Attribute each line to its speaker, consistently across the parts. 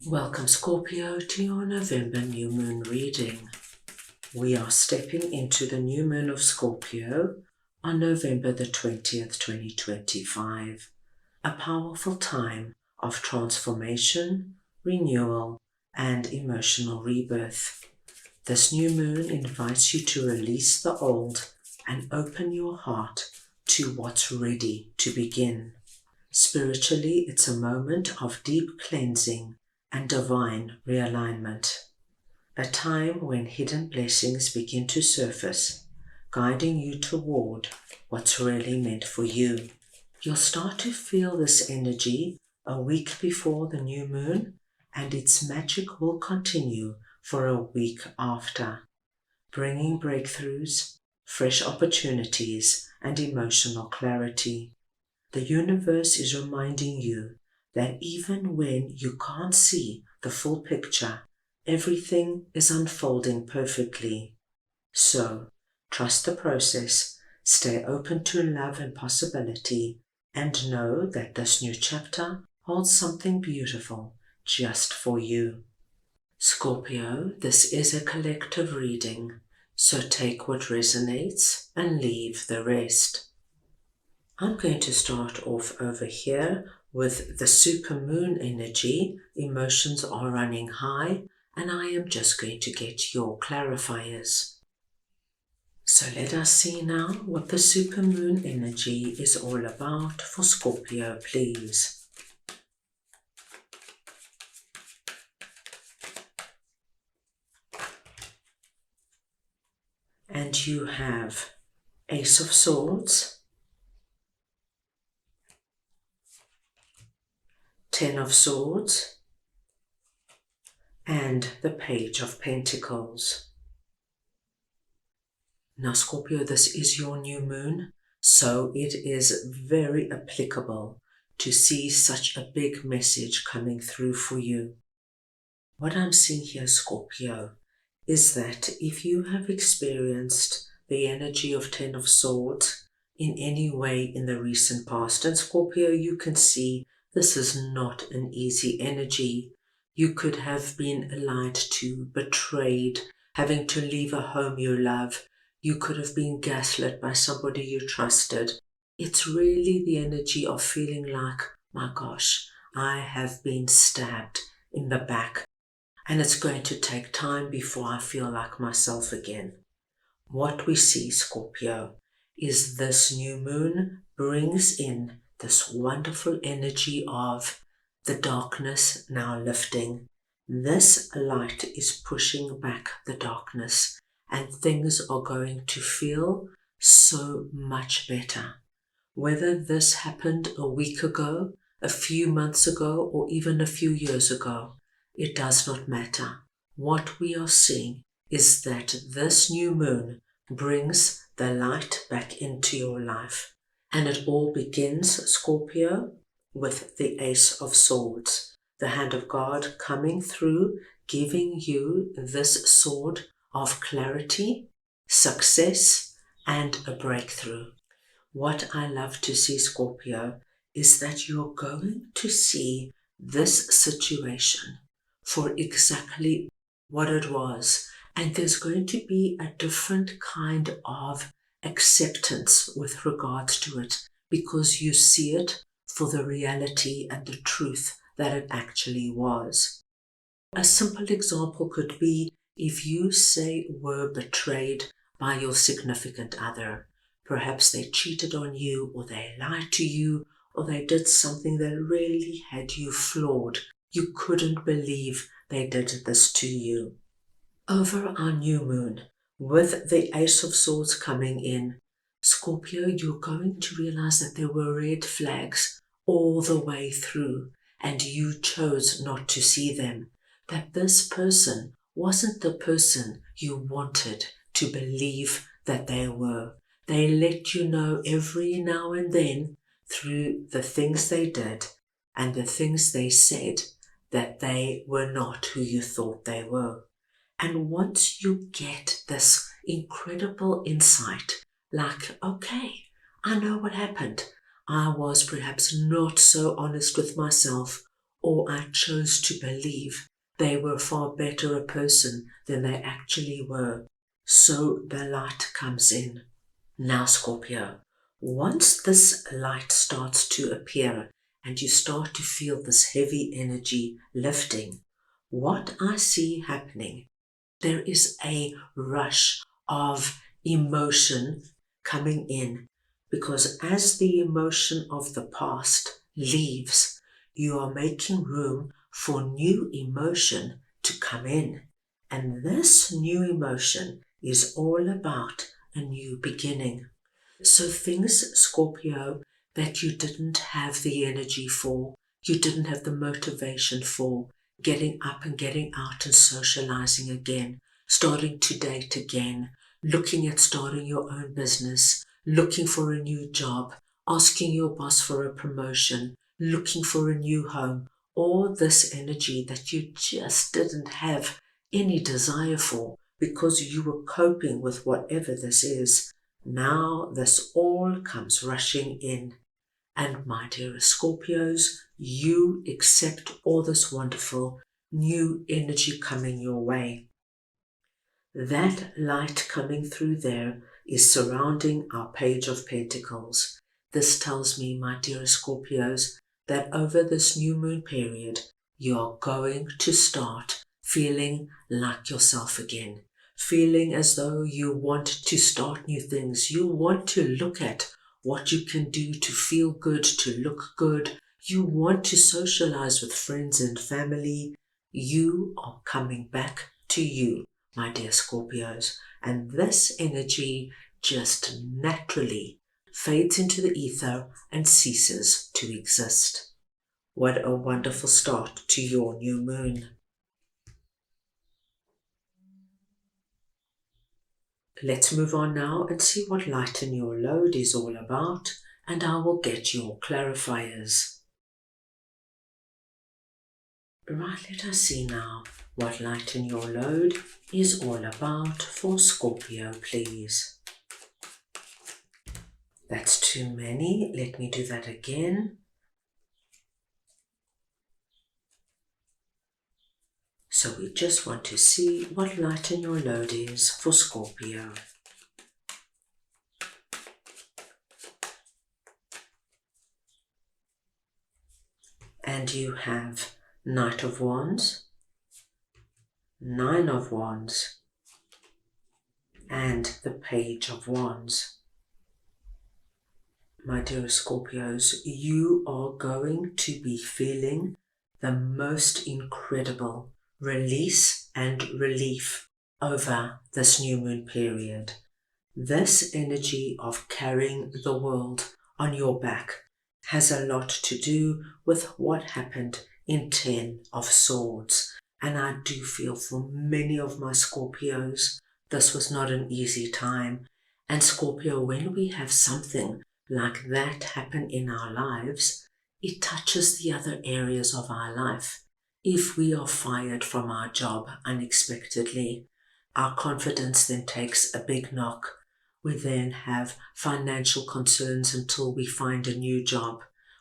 Speaker 1: Welcome Scorpio to your November new moon reading. We are stepping into the new moon of Scorpio on November the 20th, 2025. A powerful time of transformation, renewal, and emotional rebirth. This new moon invites you to release the old and open your heart to what's ready to begin. Spiritually, it's a moment of deep cleansing and divine realignment. A time when hidden blessings begin to surface, guiding you toward what's really meant for you. You'll start to feel this energy a week before the new moon, and its magic will continue for a week after, bringing breakthroughs, fresh opportunities, and emotional clarity. The universe is reminding you that even when you can't see the full picture, everything is unfolding perfectly. So, trust the process, stay open to love and possibility, and know that this new chapter holds something beautiful just for you. Scorpio, this is a collective reading, so take what resonates and leave the rest. I'm going to start off over here with the supermoon energy. Emotions are running high, and I am just going to get your clarifiers. So let us see now what the supermoon energy is all about for Scorpio, please. And you have Ace of Swords, Ten of Swords, and the Page of Pentacles. Now Scorpio, this is your new moon, so it is very applicable to see such a big message coming through for you. What I'm seeing here, Scorpio, is that if you have experienced the energy of Ten of Swords in any way in the recent past, and Scorpio, you can see this is not an easy energy. You could have been lied to, betrayed, having to leave a home you love. You could have been gaslit by somebody you trusted. It's really the energy of feeling like, my gosh, I have been stabbed in the back, and it's going to take time before I feel like myself again. What we see, Scorpio, is this new moon brings in this wonderful energy of the darkness now lifting. This light is pushing back the darkness, and things are going to feel so much better. Whether this happened a week ago, a few months ago, or even a few years ago, it does not matter. What we are seeing is that this new moon brings the light back into your life. And it all begins, Scorpio, with the Ace of Swords, the hand of God coming through, giving you this sword of clarity, success, and a breakthrough. What I love to see, Scorpio, is that you're going to see this situation for exactly what it was. And there's going to be a different kind of acceptance with regards to it, because you see it for the reality and the truth that it actually was. A simple example could be if you, say, were betrayed by your significant other. Perhaps they cheated on you, or they lied to you, or they did something that really had you floored. You couldn't believe they did this to you. Over our new moon, with the Ace of Swords coming in, Scorpio, you're going to realize that there were red flags all the way through, and you chose not to see them. That this person wasn't the person you wanted to believe that they were. They let you know every now and then through the things they did and the things they said that they were not who you thought they were. And once you get this incredible insight, like, okay, I know what happened. I was perhaps not so honest with myself, or I chose to believe they were far better a person than they actually were. So the light comes in. Now, Scorpio, once this light starts to appear and you start to feel this heavy energy lifting, what I see happening, there is a rush of emotion coming in, because as the emotion of the past leaves, you are making room for new emotion to come in. And this new emotion is all about a new beginning. So things, Scorpio, that you didn't have the energy for, you didn't have the motivation for, getting up and getting out and socializing again, starting to date again, looking at starting your own business, looking for a new job, asking your boss for a promotion, looking for a new home, all this energy that you just didn't have any desire for because you were coping with whatever this is. Now this all comes rushing in. And my dearest Scorpios, you accept all this wonderful new energy coming your way. That light coming through there is surrounding our Page of Pentacles. This tells me, my dearest Scorpios, that over this new moon period, you are going to start feeling like yourself again. Feeling as though you want to start new things. You want to look at what you can do to feel good, to look good. You want to socialize with friends and family. You are coming back to you, my dear Scorpios. And this energy just naturally fades into the ether and ceases to exist. What a wonderful start to your new moon. Let's move on now and see what lighten your load is all about, and I will get your clarifiers. Right, let us see now what lighten your load is all about for Scorpio, please. That's too many. Let me do that again. So we just want to see what lighten your load is for Scorpio. And you have Knight of Wands, Nine of Wands, and the Page of Wands. My dear Scorpios, you are going to be feeling the most incredible release and relief over this new moon period. This energy of carrying the world on your back has a lot to do with what happened in 10 of Swords. And I do feel for many of my Scorpios, this was not an easy time. And Scorpio, when we have something like that happen in our lives, it touches the other areas of our life. If we are fired from our job unexpectedly, our confidence then takes a big knock. We then have financial concerns until we find a new job.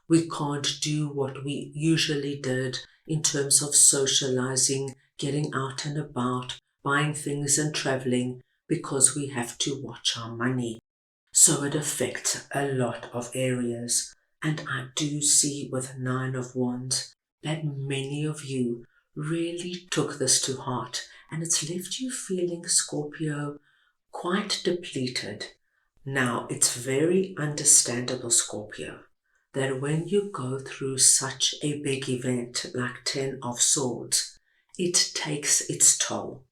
Speaker 1: We can't do what we usually did in terms of socializing, getting out and about, buying things and traveling, because we have to watch our money. So it affects a lot of areas. And I do see with Nine of Wands that many of you really took this to heart, and it's left you feeling, Scorpio, quite depleted. Now, it's very understandable, Scorpio, that when you go through such a big event like 10 of Swords, it takes its toll.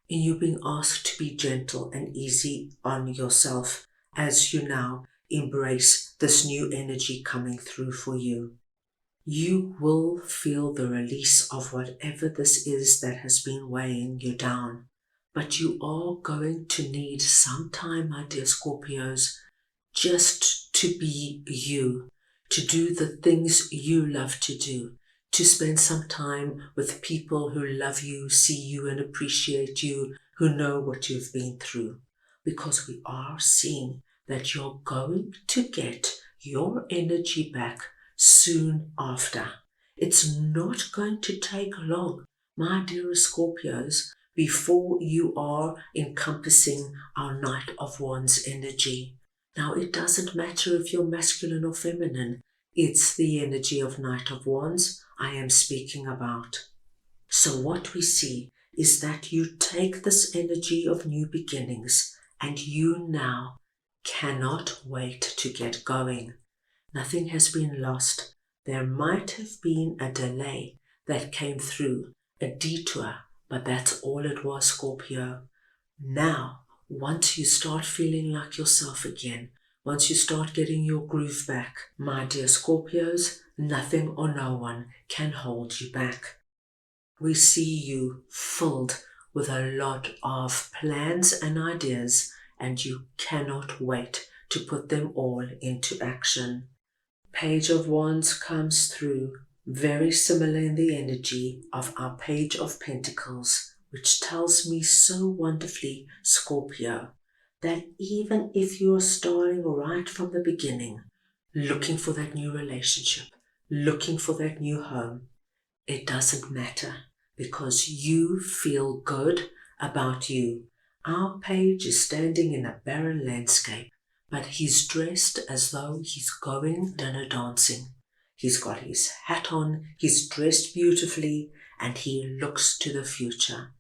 Speaker 1: And you're being asked to be gentle and easy on yourself as you now embrace this new energy coming through for you. You will feel the release of whatever this is that has been weighing you down. But you are going to need some time, my dear Scorpios, just to be you, to do the things you love to do, to spend some time with people who love you, see you and appreciate you, who know what you've been through. Because we are seeing that you're going to get your energy back soon after. It's not going to take long, my dearest Scorpios, before you are encompassing our Knight of Wands energy. Now, it doesn't matter if you're masculine or feminine. It's the energy of Knight of Wands I am speaking about. So what we see is that you take this energy of new beginnings and you now cannot wait to get going. Nothing has been lost. There might have been a delay that came through, a detour, but that's all it was, Scorpio. Now, once you start feeling like yourself again, once you start getting your groove back, my dear Scorpios, nothing or no one can hold you back. We see you filled with a lot of plans and ideas, and you cannot wait to put them all into action. Page of Wands comes through, very similar in the energy of our Page of Pentacles, which tells me so wonderfully, Scorpio, that even if you're starting right from the beginning, looking for that new relationship, looking for that new home, it doesn't matter because you feel good about you. Our page is standing in a barren landscape, but he's dressed as though he's going dinner dancing. He's got his hat on, he's dressed beautifully, and he looks to the future.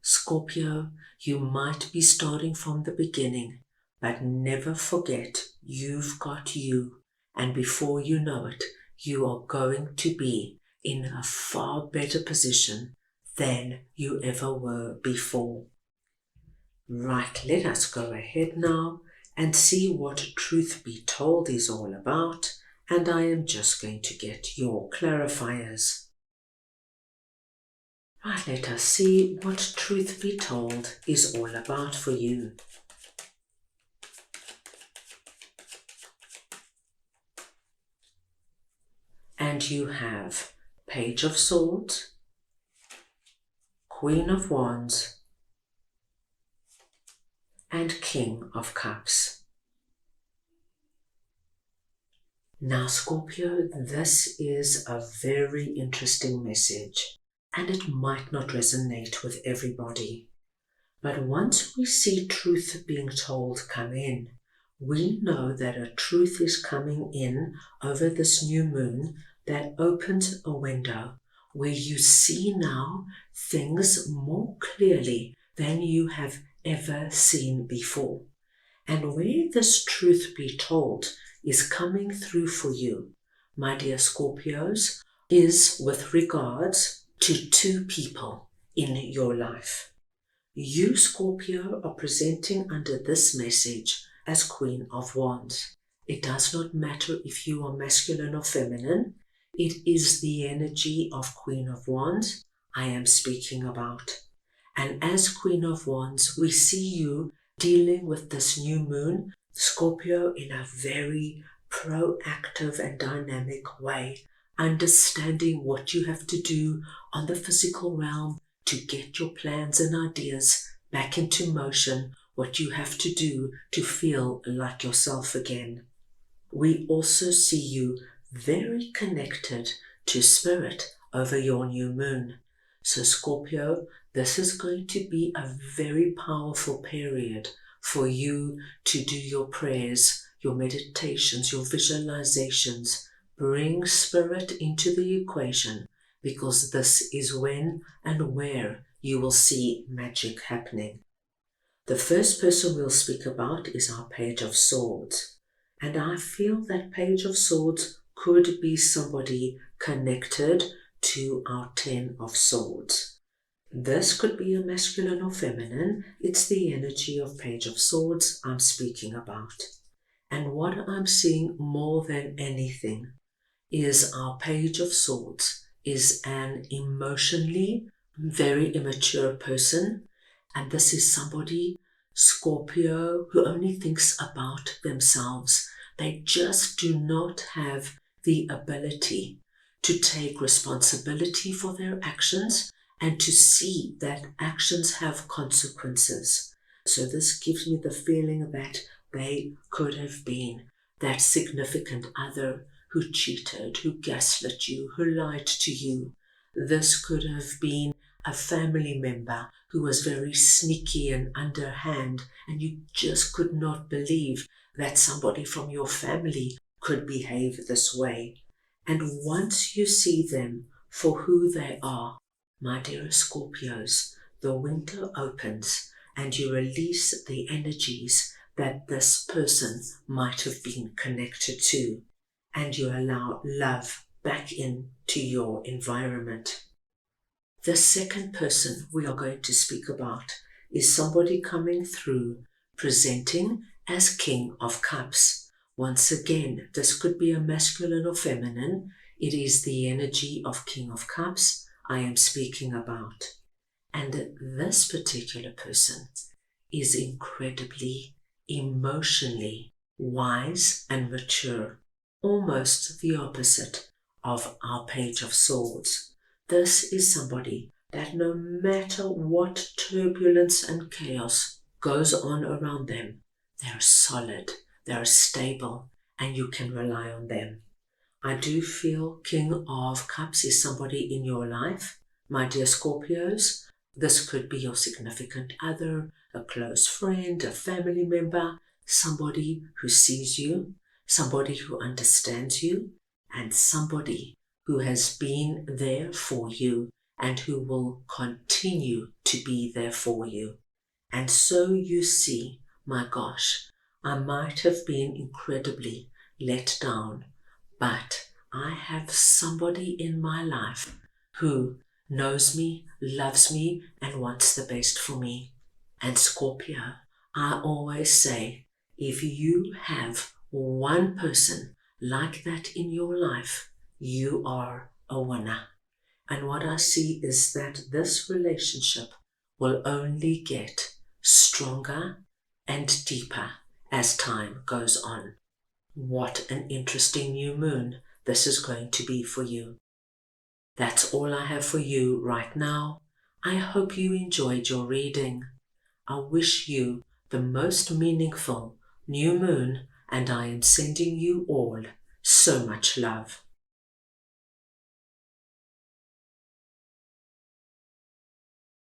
Speaker 1: Scorpio, you might be starting from the beginning, but never forget you've got you, and before you know it, you are going to be in a far better position than you ever were before. Right, let us go ahead now and see what Truth Be Told is all about, and I am just going to get your clarifiers. Right, let us see what Truth Be Told is all about for you. And you have Page of Swords, Queen of Wands, and King of Cups. Now, Scorpio, this is a very interesting message, and it might not resonate with everybody. But once we see truth being told come in, we know that a truth is coming in over this new moon that opens a window where you see now things more clearly than you have ever seen before. And where this truth be told is coming through for you, my dear Scorpios, is with regards to two people in your life. You, Scorpio, are presenting under this message as Queen of Wands. It does not matter if you are masculine or feminine. It is the energy of Queen of Wands I am speaking about. And as Queen of Wands, we see you dealing with this new moon, Scorpio, in a very proactive and dynamic way, understanding what you have to do on the physical realm to get your plans and ideas back into motion, what you have to do to feel like yourself again. We also see you very connected to spirit over your new moon. So Scorpio, this is going to be a very powerful period for you to do your prayers, your meditations, your visualizations. Bring spirit into the equation, because this is when and where you will see magic happening. The first person we'll speak about is our Page of Swords. And I feel that Page of Swords could be somebody connected to our Ten of Swords. This could be a masculine or feminine. It's the energy of Page of Swords I'm speaking about. And what I'm seeing more than anything is our Page of Swords is an emotionally very immature person. And this is somebody, Scorpio, who only thinks about themselves. They just do not have the ability to take responsibility for their actions and to see that actions have consequences. So this gives me the feeling that they could have been that significant other who cheated, who gaslit you, who lied to you. This could have been a family member who was very sneaky and underhand, and you just could not believe that somebody from your family could behave this way. And once you see them for who they are, my dear Scorpios, the window opens and you release the energies that this person might have been connected to, and you allow love back into your environment. The second person we are going to speak about is somebody coming through presenting as King of Cups. Once again, this could be a masculine or feminine. It is the energy of King of Cups I am speaking about. And this particular person is incredibly emotionally wise and mature, almost the opposite of our Page of Swords. This is somebody that no matter what turbulence and chaos goes on around them, they're solid, they're stable, and you can rely on them. I do feel King of Cups is somebody in your life, my dear Scorpios. This could be your significant other, a close friend, a family member, somebody who sees you, somebody who understands you, and somebody who has been there for you and who will continue to be there for you. And so you see, my gosh, I might have been incredibly let down, but I have somebody in my life who knows me, loves me, and wants the best for me. And Scorpio, I always say, if you have one person like that in your life, you are a winner. And what I see is that this relationship will only get stronger and deeper as time goes on. What an interesting new moon this is going to be for you. That's all I have for you right now. I hope you enjoyed your reading. I wish you the most meaningful new moon, and I am sending you all so much love.